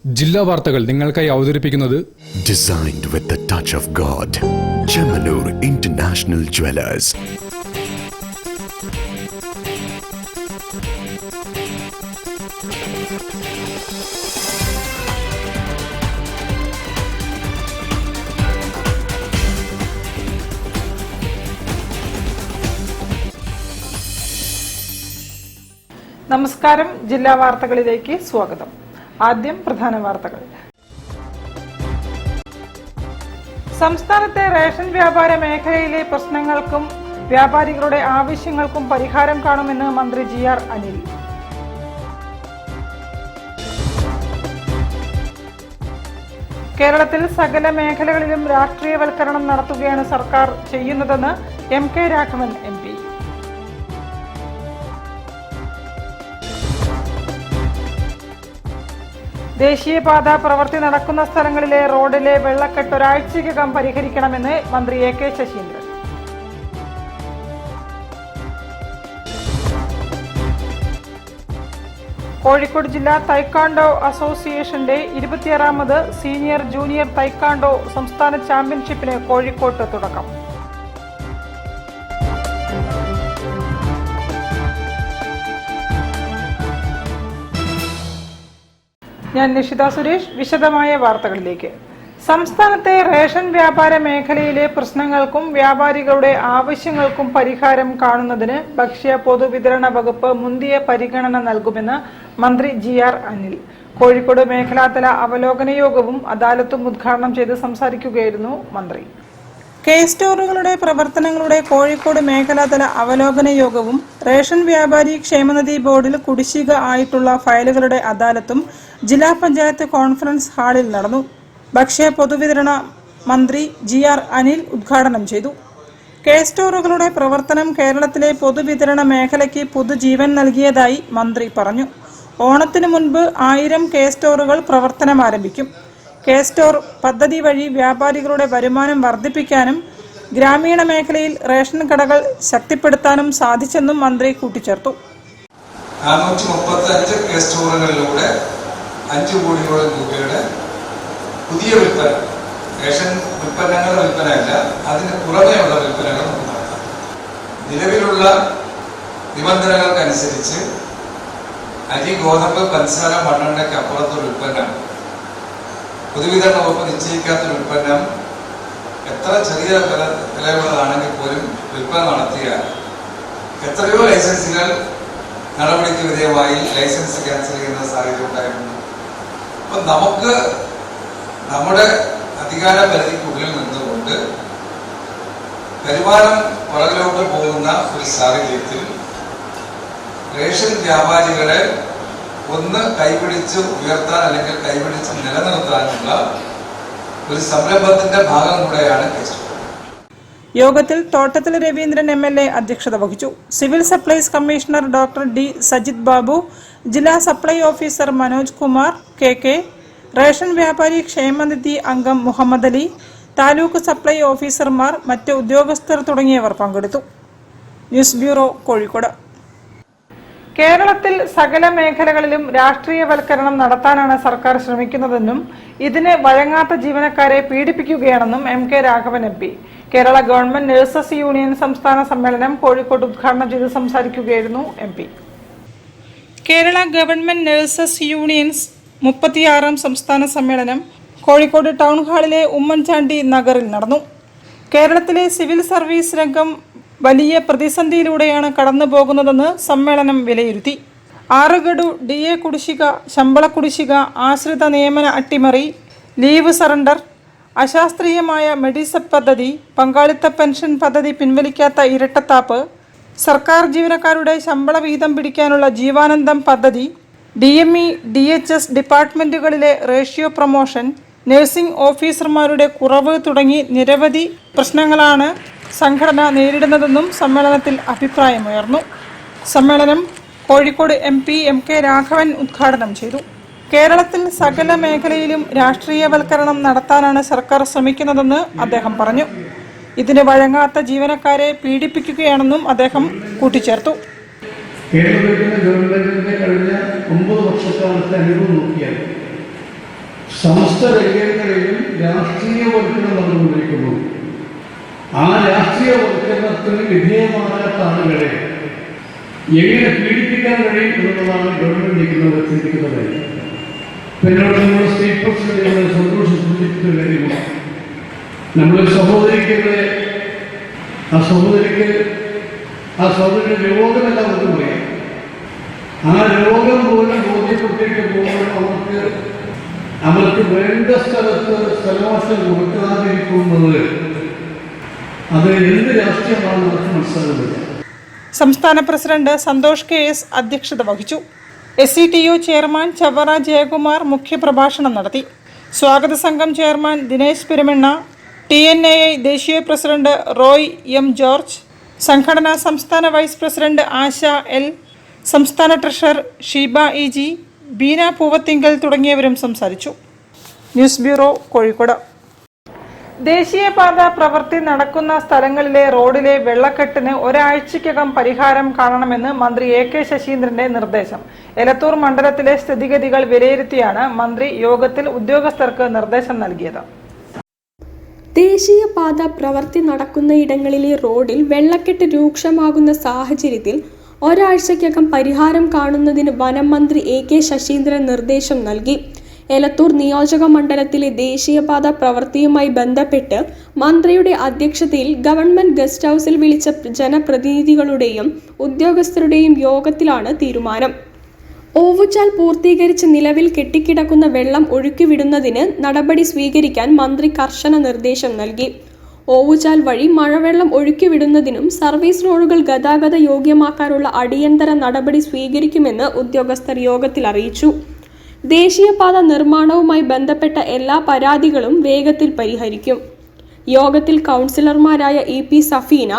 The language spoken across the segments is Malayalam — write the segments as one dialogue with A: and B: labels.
A: ജില്ലാ വാർത്തകൾ നിങ്ങൾക്കായി അവതരിപ്പിക്കുന്നത്
B: Designed with the touch of God. Chemanur International Jewelers.
C: നമസ്കാരം. ജില്ലാ വാർത്തകളിലേക്ക് സ്വാഗതം. ആദ്യം പ്രധാന വാർത്തകൾ. സംസ്ഥാനത്തെ റേഷൻ വ്യാപാര മേഖലയിലെ പ്രശ്നങ്ങൾക്കും വ്യാപാരികളുടെ ആവശ്യങ്ങൾക്കും പരിഹാരം കാണുമെന്ന് മന്ത്രി GR അനിൽ. കേരളത്തിൽ സകല മേഖലകളിലും രാഷ്ട്രീയവൽക്കരണം നടത്തുകയാണ് സർക്കാർ ചെയ്യുന്നതെന്ന് MK രാഘവൻ MP. ദേശീയപാത പ്രവൃത്തി നടക്കുന്ന സ്ഥലങ്ങളിലെ റോഡിലെ വെള്ളക്കെട്ട് ഒരാഴ്ചയ്ക്കകം പരിഹരിക്കണമെന്ന് മന്ത്രി AK ശശീന്ദ്രൻ. കോഴിക്കോട് ജില്ലാ തൈക്കാണ്ടോ അസോസിയേഷന്റെ 26ാമത് സീനിയർ ജൂനിയർ തൈക്കാണ്ടോ സംസ്ഥാന ചാമ്പ്യൻഷിപ്പിന് കോഴിക്കോട്ട് തുടക്കം. ഞാൻ നിഷിത സുരേഷ്. വിശദമായ വാർത്തകളിലേക്ക്. സംസ്ഥാനത്തെ റേഷൻ വ്യാപാര മേഖലയിലെ പ്രശ്നങ്ങൾക്കും വ്യാപാരികളുടെ ആവശ്യങ്ങൾക്കും പരിഹാരം കാണുന്നതിന് ഭക്ഷ്യ പൊതുവിതരണ വകുപ്പ് മുന്തിയ പരിഗണന നൽകുമെന്ന് മന്ത്രി GR അനിൽ. കോഴിക്കോട് മേഖലാതല അവലോകന യോഗവും അദാലത്തും ഉദ്ഘാടനം ചെയ്ത് സംസാരിക്കുകയായിരുന്നു മന്ത്രി. സ്റ്റോറുകളുടെ പ്രവർത്തനങ്ങളുടെ കോഴിക്കോട് മേഖലാതല അവലോകന യോഗവും റേഷൻ വ്യാപാരി ക്ഷേമനിധി ബോർഡിൽ കുടിശ്ശിക ആയിട്ടുള്ള ഫയലുകളുടെ അദാലത്തും ജില്ലാ പഞ്ചായത്ത് കോൺഫറൻസ് ഹാളിൽ നടന്നു. ഭക്ഷ്യ പൊതുവിതരണ മന്ത്രി GR അനിൽ ഉദ്ഘാടനം ചെയ്തു. സ്റ്റോറുകളുടെ പ്രവർത്തനം കേരളത്തിലെ പൊതുവിതരണ മേഖലയ്ക്ക് പുതുജീവൻ നൽകിയതായി മന്ത്രി പറഞ്ഞു. ഓണത്തിന് മുൻപ് 1000 സ്റ്റോറുകൾ പ്രവർത്തനം ആരംഭിക്കും. സ്റ്റോർ പദ്ധതി വഴി വ്യാപാരികളുടെ വരുമാനം വർദ്ധിപ്പിക്കാനും ഗ്രാമീണ മേഖലയിൽ റേഷൻ കടകൾ ശക്തിപ്പെടുത്താനും സാധിച്ചെന്നും മന്ത്രി കൂട്ടിച്ചേർത്തു.
D: 435 സ്റ്റോറുകളിലൂടെ 5 കോടിയോളം രൂപയുടെ പുതിയ വിൽപ്പന, റേഷൻ ഉൽപ്പന്നങ്ങളുടെ വിൽപ്പനയല്ല, അതിന് പുറമെയുള്ള വിൽപ്പനകൾ നമുക്ക് നടത്താം. നിലവിലുള്ള നിബന്ധനകൾക്കനുസരിച്ച് അരി, ഗോതമ്പ്, പഞ്ചസാര, മണ്ണെണ്ണയ്ക്ക് അപ്പുറത്തൊരു ഉൽപ്പന്നം, പൊതുവിതരണ വകുപ്പ് നിശ്ചയിക്കാത്തൊരു ഉൽപ്പന്നം എത്ര ചെറിയ വിലയുള്ളതാണെങ്കിൽ പോലും വിൽപ്പന നടത്തിയാൽ എത്രയോ ലൈസൻസുകൾ നടപടിക്ക് വിധേയമായി ലൈസൻസ് ക്യാൻസൽ ചെയ്യുന്ന സാഹചര്യം ഉണ്ടായിരുന്നു. അപ്പം നമുക്ക് നമ്മുടെ അധികാര പരിധിക്കുള്ളിൽ നിന്നുകൊണ്ട് വരുമാനം പുറകിലോട്ട് പോകുന്ന ഒരു സാഹചര്യത്തിൽ റേഷൻ വ്യാപാരികളെ ഒന്ന് കൈപിടിച്ച് ഉയർത്താൻ അല്ലെങ്കിൽ കൈപിടിച്ച് നിലനിർത്താനുള്ള ഒരു സംരംഭത്തിന്റെ ഭാഗം കൂടെയാണ് സ്റ്റോർ.
C: യോഗത്തിൽ തോട്ടത്തിൽ രവീന്ദ്രൻ MLA അധ്യക്ഷത വഹിച്ചു. Civil supplies commissioner doctor D Sajith Babu, ജില്ലാ supply officer Manoj Kumar KK, ration വ്യാപാരി ക്ഷേമനിധി അംഗം മുഹമ്മദ് അലി, താലൂക്ക് സപ്ലൈ ഓഫീസർമാർ, മറ്റ് ഉദ്യോഗസ്ഥർ തുടങ്ങിയവർ പങ്കെടുത്തു. News bureau, Kozhikode. കേരളത്തിൽ സകല മേഖലകളിലും രാഷ്ട്രീയവൽക്കരണം നടത്താനാണ് സർക്കാർ ശ്രമിക്കുന്നതെന്നും ഇതിന് വഴങ്ങാത്ത ജീവനക്കാരെ പീഡിപ്പിക്കുകയാണെന്നും MK Raghavan MP. Kerala government nurses union സംസ്ഥാന സമ്മേളനം കോഴിക്കോട് ഉദ്ഘാടനം ചെയ്ത് സംസാരിക്കുകയായിരുന്നു MP. Kerala government nurses unions 36ാം സംസ്ഥാന സമ്മേളനം കോഴിക്കോട് ടൗൺ ഹാളിലെ ഉമ്മൻചാണ്ടി നഗറിൽ നടന്നു. കേരളത്തിലെ സിവിൽ സർവീസ് രംഗം വലിയ പ്രതിസന്ധിയിലൂടെയാണ് കടന്നു പോകുന്നതെന്ന് സമ്മേളനം വിലയിരുത്തി. 6 ഗഡു DA കുടിശ്ശിക, ശമ്പള കുടിശ്ശിക, ആശ്രിത നിയമന അട്ടിമറി, ലീവ് സറണ്ടർ, അശാസ്ത്രീയമായ മെഡിസെപ് പദ്ധതി, പങ്കാളിത്ത പെൻഷൻ പദ്ധതി പിൻവലിക്കാത്ത ഇരട്ടത്താപ്പ്, സർക്കാർ ജീവനക്കാരുടെ ശമ്പള വീതം പിടിക്കാനുള്ള ജീവാനന്ദം പദ്ധതി, DME DHS ഡിപ്പാർട്ട്മെന്റുകളിലെ റേഷ്യോ പ്രൊമോഷൻ, നഴ്സിംഗ് ഓഫീസർമാരുടെ കുറവ് തുടങ്ങി നിരവധി പ്രശ്നങ്ങളാണ് സംഘടന നേരിടുന്നതെന്നും സമ്മേളനത്തിൽ അഭിപ്രായമുയർന്നു. സമ്മേളനം കോഴിക്കോട് MP MK രാഘവൻ ഉദ്ഘാടനം ചെയ്തു. കേരളത്തിൽ സകല മേഖലയിലും രാഷ്ട്രീയവൽക്കരണം നടത്താനാണ് സർക്കാർ ശ്രമിക്കുന്നതെന്ന് അദ്ദേഹം പറഞ്ഞു. ഇതിന് വഴങ്ങാത്ത ജീവനക്കാരെ പീഡിപ്പിക്കുകയാണെന്നും അദ്ദേഹം കൂട്ടിച്ചേർത്തു.
E: കേരള ഗവൺമെന്റിന്റെ കഴിഞ്ഞ 9 വർഷക്കാലത്തെ അനുഭവം നോക്കിയാൽ സമസ്ത രംഗങ്ങളിലും രാഷ്ട്രീയവൽക്കരണം നടന്നുകൊണ്ടിരിക്കുന്നു. ആ രാഷ്ട്രീയവൽക്കരണത്തിന് വിധേയമായ ആളുകളെ എങ്ങനെ പീഡിപ്പിക്കാൻ കഴിയും എന്നുള്ളതാണ് ഗവൺമെന്റ് ചിന്തിക്കുന്നത്. പിന്നീട് നമ്മുടെ സ്റ്റേറ്റ് പ്രസിഡന്റ് സന്തോഷം സൂചിപ്പിച്ച കാര്യമാണ്. നമ്മുടെ സഹോദരിക്ക് ആ സഹോദരിയുടെ രോഗമെല്ലാം നമുക്ക് പറയാം. ആ രോഗം പോലും ബോധ്യപ്പെട്ടിട്ട് പോകുമ്പോൾ അവർക്ക് വേണ്ട സ്ഥലത്ത് സ്ഥലവാസം കൊടുക്കാതിരിക്കുന്നത് അത് എന്ത് രാഷ്ട്രീയമാണെന്ന് അവർക്ക് മനസ്സിലാകുന്നില്ല.
C: സംസ്ഥാന പ്രസിഡന്റ് സന്തോഷ് KS അധ്യക്ഷത വഹിച്ചു. SCTU ചെയർമാൻ ചവറ ജയകുമാർ മുഖ്യപ്രഭാഷണം നടത്തി. സ്വാഗത സംഘം ചെയർമാൻ ദിനേശ് പെരുമെണ്ണ, TNAI ദേശീയ പ്രസിഡന്റ് റോയ് M. ജോർജ്, സംഘടനാ സംസ്ഥാന വൈസ് പ്രസിഡന്റ് ആശ L, സംസ്ഥാന ട്രഷറർ ഷീബ EG, ബീന പൂവത്തിങ്കൽ തുടങ്ങിയവരും സംസാരിച്ചു. News bureau, Kozhikode. ദേശീയപാത പ്രവൃത്തി നടക്കുന്ന സ്ഥലങ്ങളിലെ റോഡിലെ വെള്ളക്കെട്ടിന് ഒരാഴ്ചയ്ക്കകം പരിഹാരം കാണണമെന്ന് മന്ത്രി AK ശശീന്ദ്രന്റെ നിർദ്ദേശം. എലത്തൂർ മണ്ഡലത്തിലെ സ്ഥിതിഗതികൾ വിലയിരുത്തിയാണ് മന്ത്രി യോഗത്തിൽ ഉദ്യോഗസ്ഥർക്ക് നിർദ്ദേശം നൽകിയത്.
F: ദേശീയപാത പ്രവൃത്തി നടക്കുന്നയിടങ്ങളിലെ റോഡിൽ വെള്ളക്കെട്ട് രൂക്ഷമാകുന്ന സാഹചര്യത്തിൽ ഒരാഴ്ചയ്ക്കകം പരിഹാരം കാണുന്നതിന് വനം മന്ത്രി AK ശശീന്ദ്രൻ നിർദ്ദേശം നൽകി. എലത്തൂർ നിയോജക മണ്ഡലത്തിലെ ദേശീയപാത പ്രവൃത്തിയുമായി ബന്ധപ്പെട്ട് മന്ത്രിയുടെ അധ്യക്ഷതയിൽ ഗവൺമെന്റ് ഗസ്റ്റ് ഹൌസിൽ വിളിച്ച ജനപ്രതിനിധികളുടെയും ഉദ്യോഗസ്ഥരുടെയും യോഗത്തിലാണ് തീരുമാനം. ഓവുചാൽ പൂർത്തീകരിച്ച് നിലവിൽ കെട്ടിക്കിടക്കുന്ന വെള്ളം ഒഴുക്കിവിടുന്നതിന് നടപടി സ്വീകരിക്കാൻ മന്ത്രി കർശന നിർദ്ദേശം നൽകി. ഓവുചാൽ വഴി മഴവെള്ളം ഒഴുക്കിവിടുന്നതിനും സർവീസ് റോഡുകൾ ഗതാഗത യോഗ്യമാക്കാനുള്ള അടിയന്തര നടപടി സ്വീകരിക്കുമെന്ന് ഉദ്യോഗസ്ഥർ യോഗത്തിൽ അറിയിച്ചു. ദേശീയപാത നിർമ്മാണവുമായി ബന്ധപ്പെട്ട എല്ലാ പരാതികളും വേഗത്തിൽ പരിഹരിക്കും. യോഗത്തിൽ കൗൺസിലർമാരായ EP Safina,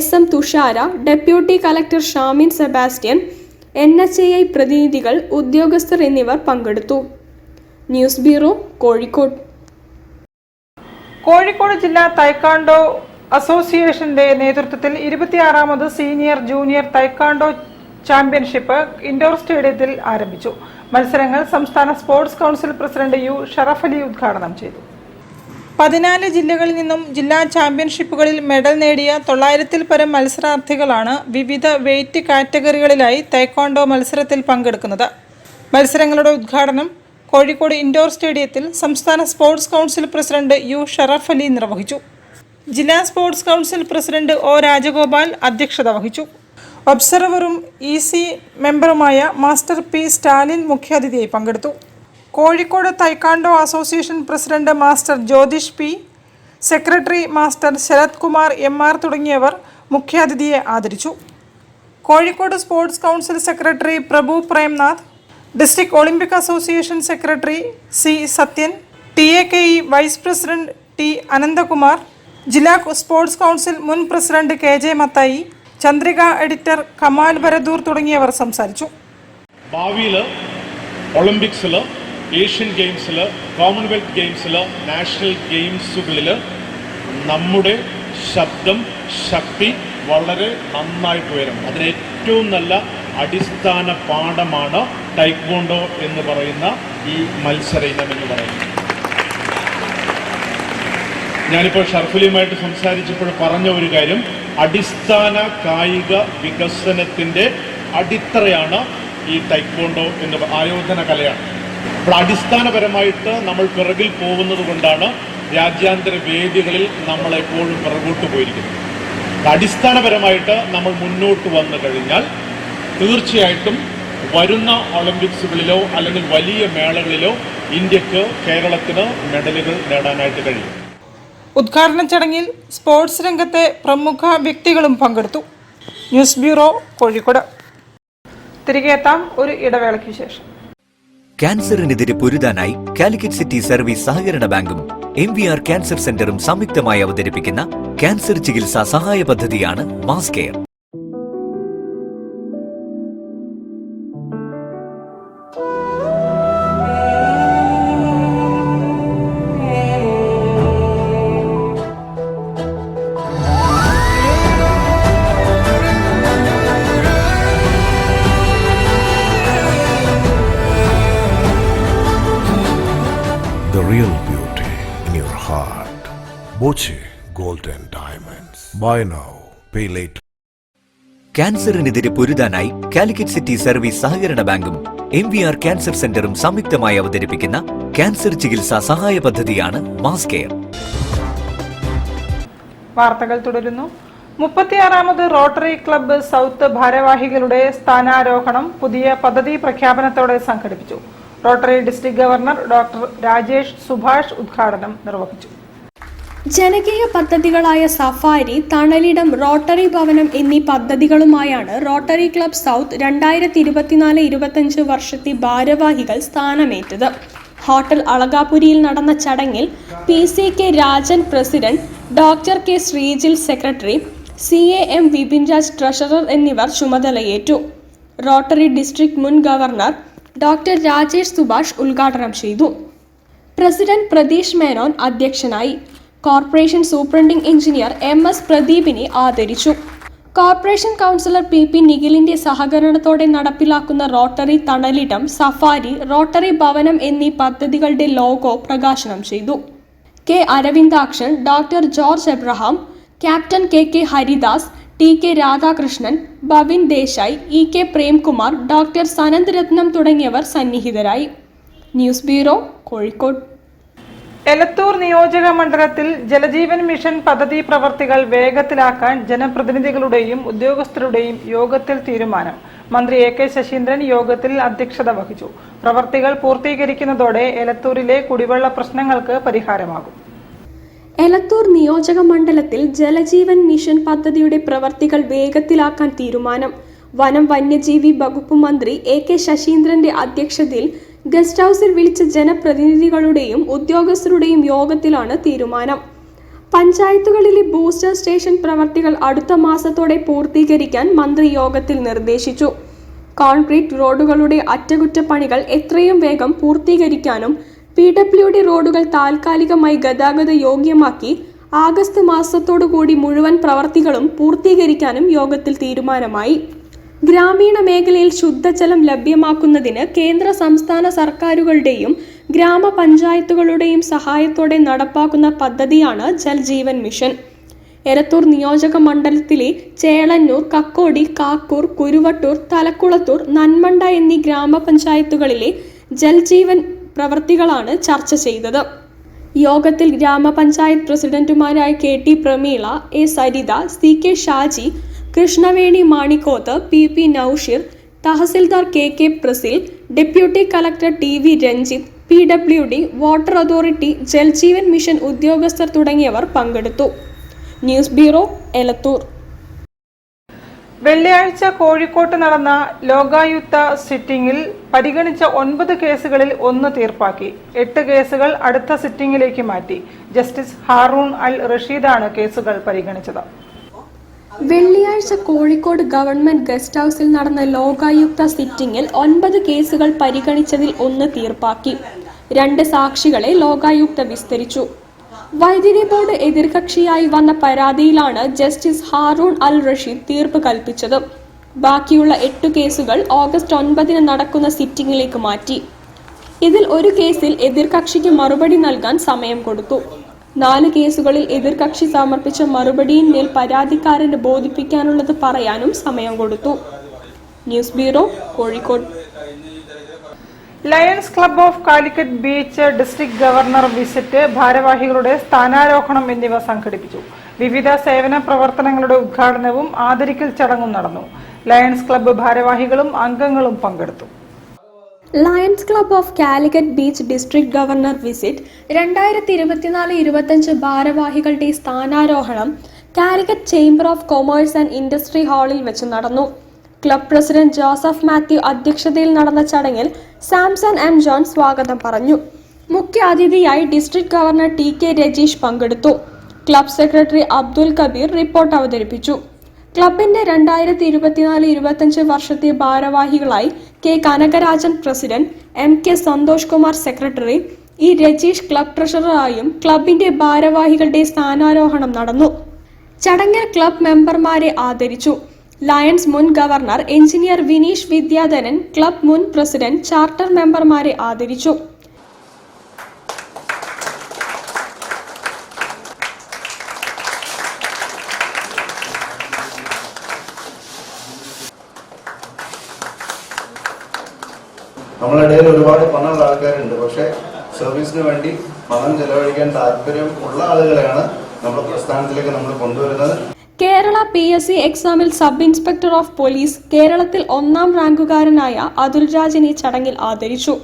F: SM Thushara, deputy collector Shamin Sebastian, NHAI പ്രതിനിധികൾ, ഉദ്യോഗസ്ഥർ എന്നിവർ പങ്കെടുത്തു. News bureau, Kozhikode.
C: കോഴിക്കോട് ജില്ലാ തൈക്കാണ്ടോ അസോസിയേഷന്റെ നേതൃത്വത്തിൽ 26ാമത് സീനിയർ ജൂനിയർ തൈക്കാണ്ടോ ചാമ്പ്യൻഷിപ്പ് ഇൻഡോർ സ്റ്റേഡിയത്തിൽ ആരംഭിച്ചു. മത്സരങ്ങൾ സംസ്ഥാന sports council president U. Sharaf Ali ഉദ്ഘാടനം ചെയ്തു. 14 ജില്ലകളിൽ നിന്നും ജില്ലാ ചാമ്പ്യൻഷിപ്പുകളിൽ മെഡൽ നേടിയ 900-ൽ പരം മത്സരാർത്ഥികളാണ് വിവിധ വെയ്റ്റ് കാറ്റഗറികളിലായി തൈക്വാണ്ടോ മത്സരത്തിൽ പങ്കെടുക്കുന്നത്. മത്സരങ്ങളുടെ ഉദ്ഘാടനം കോഴിക്കോട് ഇൻഡോർ സ്റ്റേഡിയത്തിൽ സംസ്ഥാന sports council president U. Sharaf Ali നിർവഹിച്ചു. ജില്ലാ sports council president O. Rajagopal അധ്യക്ഷത വഹിച്ചു. ഒബ്സർവറും EC മെമ്പറുമായ മാസ്റ്റർ P. സ്റ്റാലിൻ മുഖ്യാതിഥിയായി പങ്കെടുത്തു. Kozhikode taekwondo association president master Jyothish P, secretary master Sarath Kumar MR തുടങ്ങിയവർ മുഖ്യാതിഥിയെ ആദരിച്ചു. Kozhikode sports council secretary Prabhu Premnath, district Olympic association secretary C. Sathyan, TAKE vice president T. Ananthakumar, ജില്ലാ സ്പോർട്സ് കൗൺസിൽ മുൻ president KJ Mathai, Chandrika editor Kamal Varadoor തുടങ്ങിയവർ സംസാരിച്ചു.
G: ഭാവിയിൽ ഒളിമ്പിക്സിൽ, ഏഷ്യൻ ഗെയിംസിൽ, കോമൺവെൽത്ത് ഗെയിംസിൽ, നാഷണൽ ഗെയിംസുകളിൽ നമ്മുടെ ശബ്ദം, ശക്തി വളരെ നന്നായിട്ട് വരും. അതിന് ഏറ്റവും നല്ല അടിസ്ഥാന പാഠമാണ് ടൈക്വോണ്ടോ എന്ന് പറയുന്ന ഈ മത്സര ഇനം എന്ന് പറയുന്നത്. ഞാനിപ്പോൾ ഷർഫുലിയുമായിട്ട് സംസാരിച്ചപ്പോൾ പറഞ്ഞ ഒരു കാര്യം, അടിസ്ഥാന കായിക വികസനത്തിൻ്റെ അടിത്തറയാണ് ഈ ടൈക്വോണ്ടോ എന്ന ആയോധന കലയാണ്. അപ്പോൾ അടിസ്ഥാനപരമായിട്ട് നമ്മൾ പിറകിൽ പോകുന്നത് കൊണ്ടാണ് രാജ്യാന്തര വേദികളിൽ നമ്മളെപ്പോഴും പിറകോട്ട് പോയിരിക്കുന്നത്. അടിസ്ഥാനപരമായിട്ട് നമ്മൾ മുന്നോട്ട് വന്നു കഴിഞ്ഞാൽ തീർച്ചയായിട്ടും വരുന്ന ഒളിമ്പിക്സുകളിലോ അല്ലെങ്കിൽ വലിയ മേളകളിലോ ഇന്ത്യക്ക്, കേരളത്തിന് മെഡലുകൾ നേടാനായിട്ട് കഴിയും.
C: ഉദ്ഘാടന ചടങ്ങിൽ സ്പോർട്സ് രംഗത്തെ പ്രമുഖ വ്യക്തികളും പങ്കെടുത്തു. News bureau, Kozhikode. തിരികെ എത്താം ഒരു ഇടവേളയ്ക്ക് ശേഷം.
H: ക്യാൻസറിനെതിരെ പൊരുതാനായി കാലിക്കറ്റ് സിറ്റി സർവീസ് സഹകരണ ബാങ്കും MVR ക്യാൻസർ സെന്ററും സംയുക്തമായി അവതരിപ്പിക്കുന്ന ക്യാൻസർ ചികിത്സാ സഹായ പദ്ധതിയാണ് mass care.
I: the real beauty in your heart. Boche Golden Diamonds. Buy now, pay later.
H: ക്യാൻസറിനെതിരെ പൊരുതാനായി കാലിക്കറ്റ് സിറ്റി സർവീസ് സഹകരണ ബാങ്കും MVR ക്യാൻസർ സെന്ററും സംയുക്തമായി അവതരിപ്പിക്കുന്ന ക്യാൻസർ ചികിത്സാ സഹായ പദ്ധതിയാണ് മാസ് കെയർ.
C: വാർത്തകൾ തുടരുന്നു. 36ാമത് റോട്ടറി ക്ലബ്ബ് സൗത്ത് ഭാരവാഹികളുടെ സ്ഥാനാരോഹണം പുതിയ പദ്ധതി പ്രഖ്യാപനത്തോടെ സംഘടിപ്പിച്ചു. Rotary district governor doctor Rajesh Subhash ഉദ്ഘാടനം നിർവഹിച്ചു.
F: ജനകീയ പദ്ധതികളായ സഫാരി, തണലിടം, റോട്ടറി ഭവനം എന്നീ പദ്ധതികളുമായാണ് റോട്ടറി ക്ലബ്ബ് സൗത്ത് 2024-25 വർഷത്തെ ഭാരവാഹികൾ സ്ഥാനമേറ്റത്. ഹോട്ടൽ അളകാപുരിയിൽ നടന്ന ചടങ്ങിൽ PCK Rajan president, doctor K Sreejil secretary, CAM Vipin Raj treasurer എന്നിവർ ചുമതലയേറ്റു. റോട്ടറി ഡിസ്ട്രിക്ട് മുൻ ഗവർണർ ഡോക്ടർ രാജേഷ് സുഭാഷ് ഉദ്ഘാടനം ചെയ്തു. പ്രസിഡന്റ് പ്രതീഷ് മേനോൻ അധ്യക്ഷനായി. കോർപ്പറേഷൻ സൂപ്രണ്ടിംഗ് എഞ്ചിനീയർ MS പ്രദീപിനെ ആദരിച്ചു. കോർപ്പറേഷൻ കൗൺസിലർ PP നിഖിലിന്റെ സഹകരണത്തോടെ നടപ്പിലാക്കുന്ന റോട്ടറി തണലിടം, സഫാരി, റോട്ടറി ഭവനം എന്നീ പദ്ധതികളുടെ ലോഗോ പ്രകാശനം ചെയ്തു. K Aravindakshan, doctor George Abraham, captain KK Haridas, TK Radhakrishnan, Bhavin Desai, EK Premkumar, doctor Sanand Rathnam തുടങ്ങിയവർ സന്നിഹിതരായി. News bureau, Kozhikode.
C: എലത്തൂർ നിയോജക മണ്ഡലത്തിൽ ജലജീവൻ മിഷൻ പദ്ധതി പ്രവർത്തികൾ വേഗത്തിലാക്കാൻ ജനപ്രതിനിധികളുടെയും ഉദ്യോഗസ്ഥരുടെയും യോഗത്തിൽ തീരുമാനം. മന്ത്രി AK ശശീന്ദ്രൻ യോഗത്തിൽ അധ്യക്ഷത വഹിച്ചു. പ്രവർത്തികൾ പൂർത്തീകരിക്കുന്നതോടെ എലത്തൂരിലെ കുടിവെള്ള പ്രശ്നങ്ങൾക്ക് പരിഹാരമാകും.
F: എലത്തൂർ നിയോജക മണ്ഡലത്തിൽ ജലജീവൻ മിഷൻ പദ്ധതിയുടെ പ്രവർത്തികൾ വേഗത്തിലാക്കാൻ തീരുമാനം. വനം വന്യജീവി വകുപ്പ് മന്ത്രി AK ശശീന്ദ്രന്റെ അധ്യക്ഷതയിൽ ഗസ്റ്റ് ഹൌസിൽ വിളിച്ച ജനപ്രതിനിധികളുടെയും ഉദ്യോഗസ്ഥരുടെയും യോഗത്തിലാണ് തീരുമാനം. പഞ്ചായത്തുകളിലെ ബൂസ്റ്റർ സ്റ്റേഷൻ പ്രവർത്തികൾ അടുത്ത മാസത്തോടെ പൂർത്തീകരിക്കാൻ മന്ത്രി യോഗത്തിൽ നിർദ്ദേശിച്ചു. കോൺക്രീറ്റ് റോഡുകളുടെ അറ്റകുറ്റപ്പണികൾ എത്രയും വേഗം പൂർത്തീകരിക്കാനും PWD റോഡുകൾ താൽക്കാലികമായി ഗതാഗത യോഗ്യമാക്കി ആഗസ്റ്റ് മാസത്തോടുകൂടി മുഴുവൻ പ്രവർത്തികളും പൂർത്തീകരിക്കാനും യോഗത്തിൽ തീരുമാനമായി. ഗ്രാമീണ മേഖലയിൽ ശുദ്ധജലം ലഭ്യമാക്കുന്നതിന് കേന്ദ്ര സംസ്ഥാന സർക്കാരുകളുടെയും ഗ്രാമപഞ്ചായത്തുകളുടെയും സഹായത്തോടെ നടപ്പാക്കുന്ന പദ്ധതിയാണ് ജൽജീവൻ മിഷൻ. എലത്തൂർ നിയോജക മണ്ഡലത്തിലെ ചേളന്നൂർ, കക്കോടി, കാക്കൂർ, കുരുവട്ടൂർ, തലക്കുളത്തൂർ, നന്മണ്ട എന്നീ ഗ്രാമപഞ്ചായത്തുകളിലെ ജൽജീവൻ പ്രവൃത്തികളാണ് ചർച്ച ചെയ്തത്. യോഗത്തിൽ ഗ്രാമപഞ്ചായത്ത് പ്രസിഡന്റുമാരായ KT Prameela, A Saritha, CK Shaji, Krishnaveni Manikoth, PP Naushir, tahsildar KK Prasil, deputy collector TV Ranjith, PWD, water authority, Jal Jeevan mission ഉദ്യോഗസ്ഥർ തുടങ്ങിയവർ പങ്കെടുത്തു. News bureau, Elathur.
C: വെള്ളിയാഴ്ച കോഴിക്കോട്ട് നടന്ന ലോകായുക്ത സിറ്റിംഗിൽ പരിഗണിച്ച 9 കേസുകളിൽ 1 തീർപ്പാക്കി. 8 കേസുകൾ അടുത്ത സിറ്റിംഗിലേക്ക് മാറ്റി. ജസ്റ്റിസ് ഹാറൂൺ അൽ റഷീദാണ് കേസുകൾ പരിഗണിച്ചത്.
F: വെള്ളിയാഴ്ച കോഴിക്കോട് ഗവൺമെന്റ് ഗസ്റ്റ് ഹൌസിൽ നടന്ന ലോകായുക്ത സിറ്റിംഗിൽ 9 കേസുകൾ പരിഗണിച്ചതിൽ 1 തീർപ്പാക്കി. 2 സാക്ഷികളെ ലോകായുക്ത വിസ്തരിച്ചു. വൈദ്യുതി ബോർഡ് എതിർകക്ഷിയായി വന്ന പരാതിയിലാണ് ജസ്റ്റിസ് ഹാറൂൺ അൽ റഷീദ് തീർപ്പ് കൽപ്പിച്ചത്. ബാക്കിയുള്ള 8 കേസുകൾ ഓഗസ്റ്റ് 9 നടക്കുന്ന സിറ്റിംഗിലേക്ക് മാറ്റി. ഇതിൽ 1 കേസിൽ എതിർകക്ഷിക്ക് മറുപടി നൽകാൻ സമയം കൊടുത്തു. 4 കേസുകളിൽ എതിർകക്ഷി സമർപ്പിച്ച മറുപടിയിന്മേൽ പരാതിക്കാരന് ബോധിപ്പിക്കാനുള്ളത് പറയാനും സമയം കൊടുത്തു. News bureau, Kozhikode.
C: Lions club of Calicut beach district governor visit, ഭാരവാഹികളുടെ സ്ഥാനാരോഹണം എന്നിവ സംഘടിപ്പിച്ചു. വിവിധ സേവന പ്രവർത്തനങ്ങളുടെ ഉദ്ഘാടനവും ആദരിക്കൽ ചടങ്ങും നടന്നു. ലയൺസ് ക്ലബ്ബ് ഭാരവാഹികളും അംഗങ്ങളും പങ്കെടുത്തു.
F: Lions club of Calicut beach district governor visit 2024-25 ഭാരവാഹികളുടെ സ്ഥാനാരോഹണം Calicut chamber of commerce and industry ഹാളിൽ വെച്ച് നടന്നു. ക്ലബ് പ്രസിഡന്റ് ജോസഫ് മാത്യു അധ്യക്ഷതയിൽ നടന്ന ചടങ്ങിൽ സാംസൺ M ജോൺ സ്വാഗതം പറഞ്ഞു. മുഖ്യ അതിഥിയായി ഡിസ്ട്രിക്ട് ഗവർണർ TK രജീഷ് പങ്കെടുത്തു. Club secretary Abdul Kabeer report അവതരിപ്പിച്ചു. ക്ലബിന്റെ 2024-25 വർഷത്തെ ഭാരവാഹികളായി K Kanakarajan president, MK Santhosh Kumar secretary, E Rajeesh club ട്രഷററായും ക്ലബിന്റെ ഭാരവാഹികളുടെ സ്ഥാനാരോഹണം നടന്നു. ചടങ്ങിൽ ക്ലബ് മെമ്പർമാരെ ആദരിച്ചു. ലയൺസ് മുൻ governor engineer Vineesh Vidyadharan, club മുൻ പ്രസിഡന്റ്, ചാർട്ടർ മെമ്പർമാരെ ആദരിച്ചു.
J: നമ്മളുടെ ഇടയിൽ ഒരുപാട് പണമുള്ള ആൾക്കാരുണ്ട്, പക്ഷേ സർവീസിന് വേണ്ടി പണം ചെലവഴിക്കാൻ താല്പര്യമുള്ള ആളുകളെയാണ് നമ്മുടെ പ്രസ്ഥാനത്തിലേക്ക് നമ്മൾ കൊണ്ടുവരുന്നത്.
F: കേരള PSC എക്സാമിൽ സബ് ഇൻസ്പെക്ടർ ഓഫ് പോലീസ് കേരളത്തിൽ 1ാം റാങ്കുകാരനായ അതുൽ രാജിനെ ചടങ്ങിൽ ആദരിച്ചു.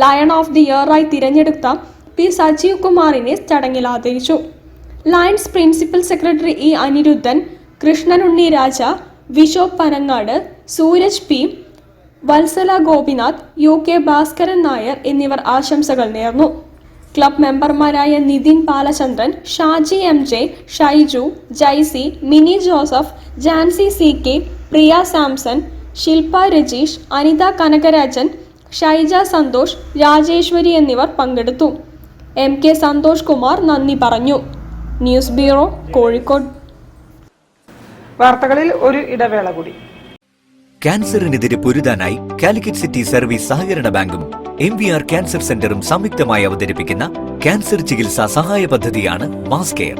F: ലയൺ ഓഫ് ദി ഇയറായി തിരഞ്ഞെടുത്ത P. സജീവ് കുമാറിനെ ചടങ്ങിൽ ആദരിച്ചു. Lions principal secretary E. Anirudhan, Krishnanunni Raja, Vishob Panangad, Sooraj P, Vathsala Gopinath, UK Bhaskaran Nair എന്നിവർ ആശംസകൾ നേർന്നു. ക്ലബ് മെമ്പർമാരായ Nithin Balachandran, Shaji MJ, Shaiju, Jaisy, Mini Joseph, Jancy CK, Priya Samson, Shilpa Rajeesh, Anitha Kanakarajan, Shaija Santhosh, Rajeswari എന്നിവർ പങ്കെടുത്തു. MK സന്തോഷ് കുമാർ നന്ദി പറഞ്ഞു. News bureau, Kozhikode.
C: വാർത്തകളിൽ ഒരു ഇടവേള കൂടി.
H: ക്യാൻസറിനെതിരെ പൊരുതാനായി കാലിക്കറ്റ് സിറ്റി സർവീസ് സഹകരണ ബാങ്കും MVR ക്യാൻസർ സെന്ററും സംയുക്തമായി അവതരിപ്പിക്കുന്ന ക്യാൻസർ ചികിത്സാ സഹായ പദ്ധതിയാണ് mass care.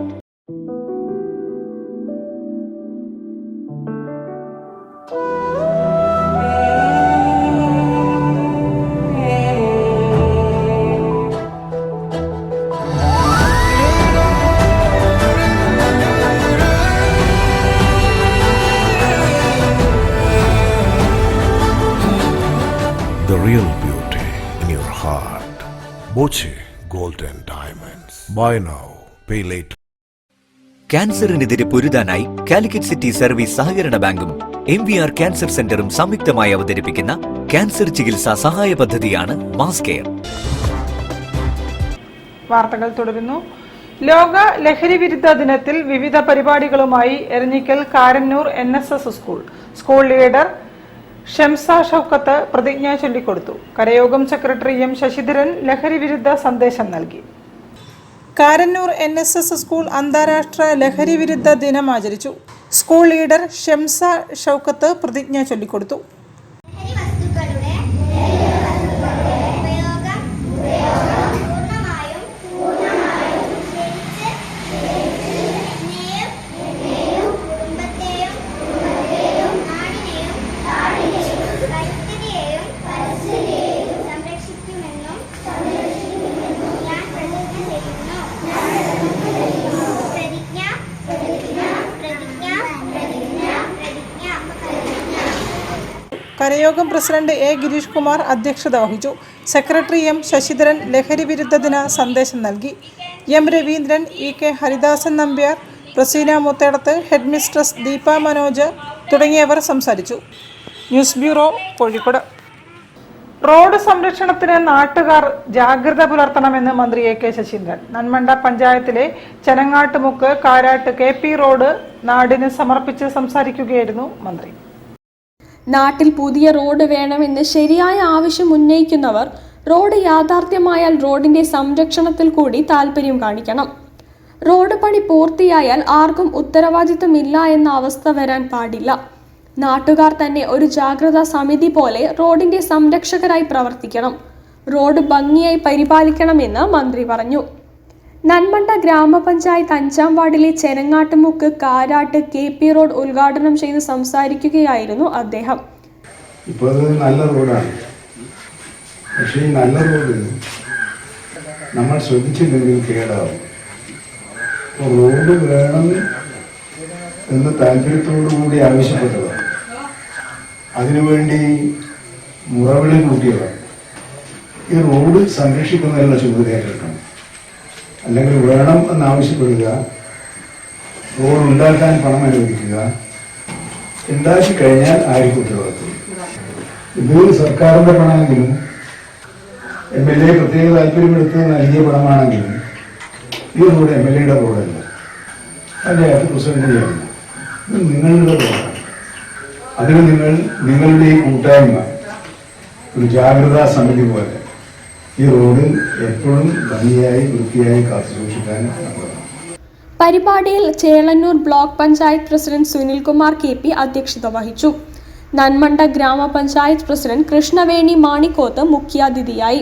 I: The real beauty in your heart. Boche Gold and Diamonds. Buy now, pay later.
H: ക്യാൻസറിനെതിരെ പൊരുതാനായി കാലിക്കറ്റ് സിറ്റി സർവീസ് സഹകരണ ബാങ്കും MVR ക്യാൻസർ സെന്ററും സംയുക്തമായി അവതരിപ്പിക്കുന്ന ക്യാൻസർ ചികിത്സാ സഹായ പദ്ധതിയാണ് മാസ് കെയർ.
C: വാർത്തകൾ തുടരുന്നു. ലോക ലഹരി വിരുദ്ധ ദിനത്തിൽ വിവിധ പരിപാടികളുമായി Eranhikkal Karannur NSS school leader Shamsa Shoukath പ്രതിജ്ഞ ചൊല്ലിക്കൊടുത്തു. കരയോഗം സെക്രട്ടറി M. ശശിധരൻ ലഹരി വിരുദ്ധ സന്ദേശം നൽകി. കാരന്നൂർ NSS സ്കൂൾ അന്താരാഷ്ട്ര ലഹരി വിരുദ്ധ ദിനം ആചരിച്ചു. സ്കൂൾ ലീഡർ ഷംസ ഷൗക്കത്ത് പ്രതിജ്ഞ ചൊല്ലിക്കൊടുത്തു. കരയോഗം പ്രസിഡന്റ് A. ഗിരീഷ് കുമാർ അധ്യക്ഷത വഹിച്ചു. Secretary M. ശശിധരൻ ലഹരി വിരുദ്ധ ദിന സന്ദേശം നൽകി. M. Raveendran, EK Haridasan Nambiar, Praseena Muthedath, head mistress Deepa Manoj തുടങ്ങിയവർ സംസാരിച്ചു. News bureau, Kozhikode. റോഡ് സംരക്ഷണത്തിന് നാട്ടുകാർ ജാഗ്രത പുലർത്തണമെന്ന് മന്ത്രി AK ശശീന്ദ്രൻ. നന്മണ്ട പഞ്ചായത്തിലെ ചെനങ്ങാട്ടുമുക്ക് കാരാട്ട് KP റോഡ് നാടിന് സമർപ്പിച്ച് സംസാരിക്കുകയായിരുന്നു മന്ത്രി.
F: നാട്ടിൽ പുതിയ റോഡ് വേണമെന്ന് ശരിയായ ആവശ്യം ഉന്നയിക്കുന്നവർ റോഡ് യാഥാർത്ഥ്യമായാൽ റോഡിന്റെ സംരക്ഷണത്തിൽ കൂടി താൽപര്യം കാണിക്കണം. റോഡ് പണി പൂർത്തിയായാൽ ആർക്കും ഉത്തരവാദിത്തമില്ല എന്ന അവസ്ഥ വരാൻ പാടില്ല. നാട്ടുകാർ തന്നെ ഒരു ജാഗ്രതാ സമിതി പോലെ റോഡിന്റെ സംരക്ഷകരായി പ്രവർത്തിക്കണം. റോഡ് ഭംഗിയായി പരിപാലിക്കണമെന്ന് മന്ത്രി പറഞ്ഞു. നന്മണ്ട ഗ്രാമപഞ്ചായത്ത് 5ാം വാർഡിലെ ചെനങ്ങാട്ടുമുക്ക് കാരാട്ട് KP റോഡ് ഉദ്ഘാടനം ചെയ്ത് സംസാരിക്കുകയായിരുന്നു അദ്ദേഹം.
K: ഇപ്പോൾ അത് നല്ല റോഡാണ്, പക്ഷേ ഈ നല്ല റോഡ് നമ്മൾ ശ്രദ്ധിച്ചില്ലെങ്കിൽ കേടാവും. റോഡ് വേണം എന്ന് താല്പര്യത്തോടു കൂടി ആവശ്യപ്പെട്ടതാണ്. അതിനുവേണ്ടി മുറവിളി കൂട്ടിയതാണ്. ഈ റോഡ് സംരക്ഷിക്കുന്നതിനുള്ള ചുമതല ഏറ്റെടുക്കണം. അല്ലെങ്കിൽ വേണം എന്നാവശ്യപ്പെടുക, റോഡ് ഉണ്ടാക്കാൻ പണം അനുവദിക്കുക, ഉണ്ടാക്കി കഴിഞ്ഞാൽ ആയിരിക്കും ഉത്തരവാദിത്വം. ഇത് സർക്കാരിൻ്റെ പണമാണെങ്കിലും MLA പ്രത്യേക താല്പര്യമെടുത്ത് നൽകിയ പണമാണെങ്കിലും ഈ റോഡ് MLAയുടെ റോഡല്ല, പഞ്ചായത്ത് പ്രസിഡന്റ് കൂടിയാണ്. ഇത് നിങ്ങളുടെ റോഡാണ്. അതിന് നിങ്ങളുടെ ഈ കൂട്ടായ്മ ഒരു ജാഗ്രതാ സമിതി പോലെ ഈ റോഡ് എപ്പോഴും ഭംഗിയായി വൃത്തിയായി കാത്തുസൂക്ഷിക്കാൻ നല്ലതാണ്.
F: പരിപാടിയിൽ Chelannur block panchayat president Sunilkumar KP അധ്യക്ഷത വഹിച്ചു. നന്മണ്ട ഗ്രാമപഞ്ചായത്ത് പ്രസിഡന്റ് കൃഷ്ണവേണി മാണിക്കോത്ത് മുഖ്യാതിഥിയായി.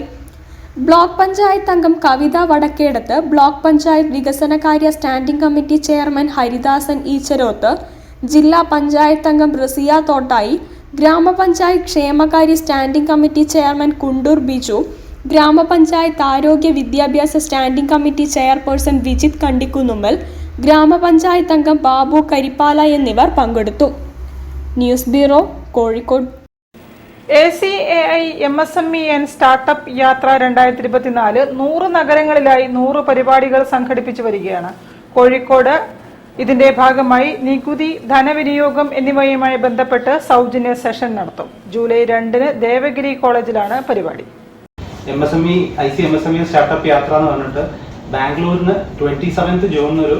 F: ബ്ലോക്ക് പഞ്ചായത്ത് അംഗം കവിത വടക്കേടത്ത്, ബ്ലോക്ക് പഞ്ചായത്ത് വികസനകാര്യ standing committee chairman Haridasan Eecharoth, ജില്ലാ പഞ്ചായത്ത് അംഗം റസിയ തോട്ടായി, ഗ്രാമപഞ്ചായത്ത് ക്ഷേമകാര്യ standing committee chairman Kundoor Biju, ഗ്രാമപഞ്ചായത്ത് ആരോഗ്യ വിദ്യാഭ്യാസ standing committee chairperson Vijith Kandikkunnummal, ഗ്രാമപഞ്ചായത്ത് അംഗം ബാബു കരിപ്പാല എന്നിവർ പങ്കെടുത്തു. News bureau, Kozhikode.
C: ACAI MSME and startup യാത്ര 2024 100 നഗരങ്ങളിലായി 100 പരിപാടികൾ സംഘടിപ്പിച്ചു വരികയാണ്. കോഴിക്കോട് ഇതിന്റെ ഭാഗമായി നികുതി, ധനവിനിയോഗം എന്നിവയുമായി ബന്ധപ്പെട്ട് സൗജന്യ സെഷൻ നടത്തും. ജൂലൈ 2-ന് ദേവഗിരി കോളേജിലാണ് പരിപാടി.
L: MSME സ്റ്റാർട്ടപ്പ് യാത്ര എന്ന് പറഞ്ഞിട്ട് ബാംഗ്ലൂരിന് 27th ജൂണിന് ഒരു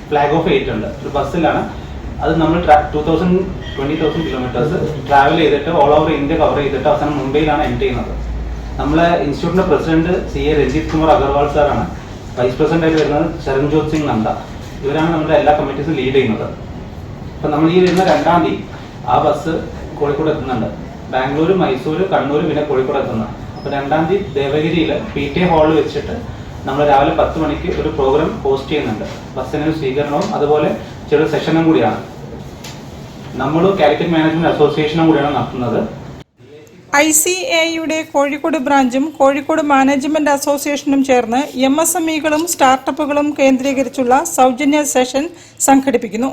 L: ഫ്ലാഗ് ഓഫ് ചെയ്തിട്ടുണ്ട്. ഒരു ബസ്സിലാണ്. അത് നമ്മൾ 20,000 കിലോമീറ്റേഴ്സ് ട്രാവൽ ചെയ്തിട്ട് ഓൾ ഓവർ ഇന്ത്യ കവർ ചെയ്തിട്ട് അവസാനം മുംബൈയിലാണ് എൻഡ് ചെയ്യുന്നത്. നമ്മളെ ഇൻസ്റ്റിറ്റ്യൂട്ടിന്റെ പ്രസിഡന്റ് CA രഞ്ജിത് കുമാർ അഗർവാൾ സാറാണ്. വൈസ് പ്രസിഡന്റ് ആയിട്ട് വരുന്നത് ചരൺജോത് സിംഗ് നന്ദ. ഇവരാണ് നമ്മുടെ എല്ലാ കമ്മിറ്റീസും ലീഡ് ചെയ്യുന്നത്. അപ്പം നമ്മൾ ഈ വരുന്ന 2-ാം തീയതി ആ ബസ് കോഴിക്കോട് എത്തുന്നുണ്ട്. ബാംഗ്ലൂർ, മൈസൂർ, കണ്ണൂർ, പിന്നെ കോഴിക്കോട് എത്തുന്നത്. അപ്പോൾ 2-ാം തീയതി ദേവഗിരിയിൽ PTA ഹാളിൽ വെച്ചിട്ട് നമ്മൾ രാവിലെ 10 മണിക്ക് ഒരു പ്രോഗ്രാം ഹോസ്റ്റ് ചെയ്യുന്നുണ്ട്. ബസ്സിനൊരു സ്വീകരണവും അതുപോലെ ചെറിയ സെഷനും കൂടിയാണ്. നമ്മൾ കാലിക്കറ്റ് മാനേജ്മെന്റ് അസോസിയേഷനും കൂടിയാണ് നടത്തുന്നത്.
C: ICAIയുടെ കോഴിക്കോട് ബ്രാഞ്ചും കോഴിക്കോട് മാനേജ്മെന്റ് അസോസിയേഷനും ചേർന്ന് MSMEകളും സ്റ്റാർട്ടപ്പുകളും കേന്ദ്രീകരിച്ചുള്ള സൗജന്യ സെഷൻ സംഘടിപ്പിക്കുന്നു.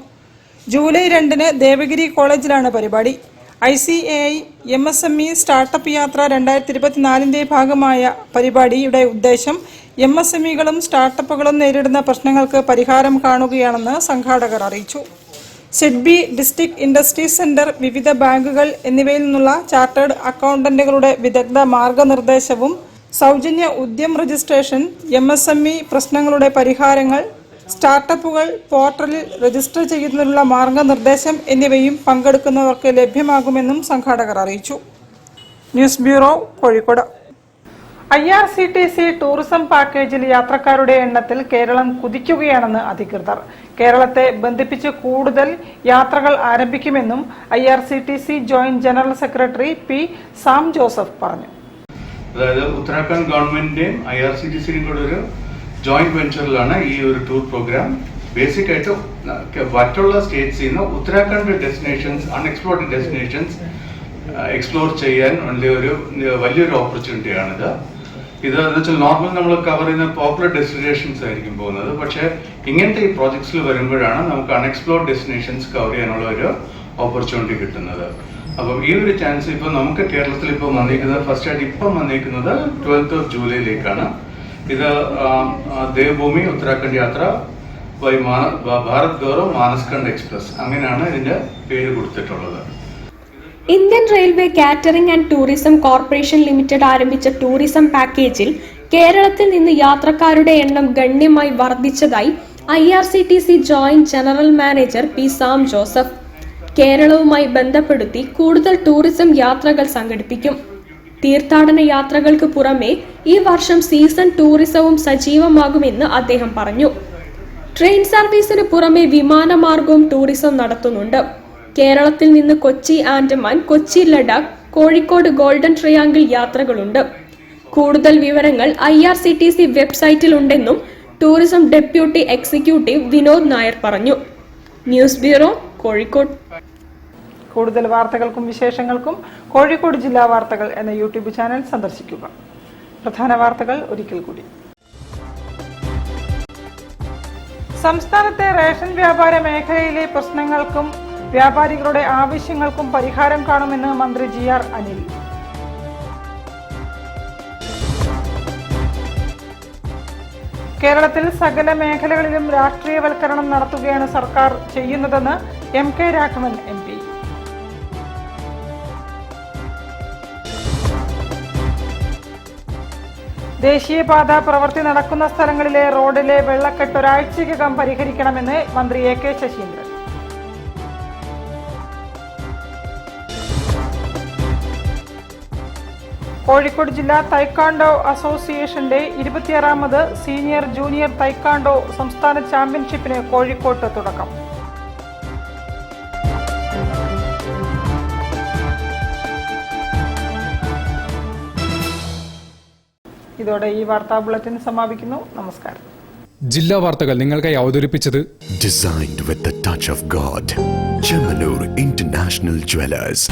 C: ജൂലൈ 2-ന് ദേവഗിരി കോളേജിലാണ് പരിപാടി. ICAI MSME സ്റ്റാർട്ടപ്പ് യാത്ര 2024ന്റെ ഭാഗമായ പരിപാടിയുടെ ഉദ്ദേശം MSMEകളും സ്റ്റാർട്ടപ്പുകളും നേരിടുന്ന പ്രശ്നങ്ങൾക്ക് പരിഹാരം കാണുകയാണെന്ന് സംഘാടകർ അറിയിച്ചു. സിഡ്ബി, ഡിസ്ട്രിക്ട് ഇൻഡസ്ട്രീസ് സെന്റർ, വിവിധ ബാങ്കുകൾ എന്നിവയിൽ നിന്നുള്ള ചാർട്ടേഡ് അക്കൗണ്ടന്റുകളുടെ വിദഗ്ധ മാർഗനിർദ്ദേശവും സൗജന്യ ഉദ്യം രജിസ്ട്രേഷൻ, MSME പ്രശ്നങ്ങളുടെ പരിഹാരങ്ങൾ, സ്റ്റാർട്ടപ്പുകൾ പോർട്ടലിൽ രജിസ്റ്റർ ചെയ്യുന്നതിനുള്ള മാർഗനിർദ്ദേശം എന്നിവയും പങ്കെടുക്കുന്നവർക്ക് ലഭ്യമാകുമെന്നും സംഘാടകർ അറിയിച്ചു. News bureau, Kozhikode. IRCTC tourism പാക്കേജിൽ യാത്രക്കാരുടെ എണ്ണത്തിൽ കേരളം കുതിക്കുകയാണെന്ന് അധികൃതർ. കേരളത്തെ ബന്ധിപ്പിച്ച് കൂടുതൽ യാത്രകൾ ആരംഭിക്കുമെന്നും IRCTC joint general secretary P. Sam Joseph പറഞ്ഞു.
E: അതായത് ഉത്തരാഖണ്ഡ് ഗവൺമെന്റിന്റെയും IRCTCയും കൂടെ ഒരു ജോയിന്റ് വെഞ്ചറിലാണ് ഈ ഒരു ടൂർ പ്രോഗ്രാം. ബേസിക് ആയിട്ട് മറ്റുള്ള സ്റ്റേറ്റ്സിൽ നിന്ന് Uttarakhand destinations, unexplored destinations explore ചെയ്യാൻ ഒരു വലിയൊരു ഓപ്പർച്യൂണിറ്റിയാണിത്. ഇതെന്ന് വെച്ചാൽ നോർമൽ നമ്മൾ കവർ ചെയ്യുന്ന പോപ്പുലർ ഡെസ്റ്റിനേഷൻസ് ആയിരിക്കും പോകുന്നത്. പക്ഷേ ഇങ്ങനത്തെ ഈ പ്രോജക്ട്സിൽ വരുമ്പോഴാണ് നമുക്ക് അൺഎക്സ്പ്ലോർഡ് ഡെസ്റ്റിനേഷൻസ് കവർ ചെയ്യാനുള്ള ഒരു ഓപ്പർച്യൂണിറ്റി കിട്ടുന്നത്. അപ്പം ഈ ഒരു ചാൻസ് ഇപ്പം നമുക്ക് കേരളത്തിൽ ഇപ്പോൾ വന്നിരിക്കുന്നത് ഫസ്റ്റ് ആയിട്ട് ഇപ്പം വന്നിരിക്കുന്നത് 12th ജൂലൈയിലേക്കാണ്. ഇത് ദേവഭൂമി ഉത്തരാഖണ്ഡ് യാത്ര ബൈ ഭാരത് ഗൗരവ് മാനസ്കണ്ട് എക്സ്പ്രസ്, അങ്ങനെയാണ് ഇതിന്റെ പേര് കൊടുത്തിട്ടുള്ളത്.
F: Indian railway catering and tourism corporation limited ആരംഭിച്ച ടൂറിസം പാക്കേജിൽ കേരളത്തിൽ നിന്ന് യാത്രക്കാരുടെ എണ്ണം ഗണ്യമായി വർദ്ധിച്ചതായി IRCTC joint general manager P. Sam Joseph. കേരളവുമായി ബന്ധപ്പെടുത്തി കൂടുതൽ ടൂറിസം യാത്രകൾ സംഘടിപ്പിക്കും. തീർത്ഥാടന യാത്രകൾക്ക് പുറമെ ഈ വർഷം സീസൺ ടൂറിസവും സജീവമാകുമെന്ന് അദ്ദേഹം പറഞ്ഞു. ട്രെയിൻ സർവീസിന് പുറമെ വിമാനമാർഗവും ടൂറിസം നടത്തുന്നുണ്ട്. കേരളത്തിൽ നിന്ന് കൊച്ചി ആൻഡമാൻ, കൊച്ചി ലഡാക്ക്, കോഴിക്കോട് ഗോൾഡൻ ട്രയാങ്കിൾ യാത്രകളുണ്ട്. കൂടുതൽ വിവരങ്ങൾ IRCTC വെബ്സൈറ്റിലുണ്ടെന്നും tourism deputy executive Vinod Nair പറഞ്ഞു. News bureau, Kozhikode.
C: കൂടുതൽ വാർത്തകൾക്കും വിശേഷങ്ങൾക്കും കോഴിക്കോട് ജില്ലാ വാർത്തകൾ എന്ന യൂട്യൂബ് ചാനൽ സന്ദർശിക്കുക. പ്രധാന വാർത്തകൾ ഒരിക്കൽ കൂടി. സംസ്ഥാനത്തെ റേഷൻ വ്യാപാര മേഖലയിലെ പ്രശ്നങ്ങൾക്കും വ്യാപാരികളുടെ ആവശ്യങ്ങൾക്കും പരിഹാരം കാണുമെന്ന് മന്ത്രി GR അനിൽ. കേരളത്തിൽ സകല മേഖലകളിലും രാഷ്ട്രീയവൽക്കരണം നടത്തുകയാണ് സർക്കാർ ചെയ്യുന്നതെന്ന് MK രാഘവൻ MP. ദേശീയപാത പ്രവൃത്തി നടക്കുന്ന സ്ഥലങ്ങളിലെ റോഡിലെ വെള്ളക്കെട്ട് ഒരാഴ്ചയ്ക്കകം പരിഹരിക്കണമെന്ന് മന്ത്രി AK ശശീന്ദ്രൻ. കോഴിക്കോട് ജില്ലാ തൈക്കാണ്ടോ അസോസിയേഷന്റെ 26ാമത് സീനിയർ ജൂനിയർ തൈക്കാണ്ടോ സംസ്ഥാന ചാമ്പ്യൻഷിപ്പിന് കോഴിക്കോട്ട് തുടക്കം. ഇതോടെ ഈ വാർത്താ ബുള്ളറ്റിൻ സമാപിക്കുന്നു. നമസ്കാരം.
A: ജില്ലാ വാർത്തകൾ നിങ്ങൾക്കായി അവതരിപ്പിച്ചത്
B: Designed with the touch of God. Chemanur International Jewelers.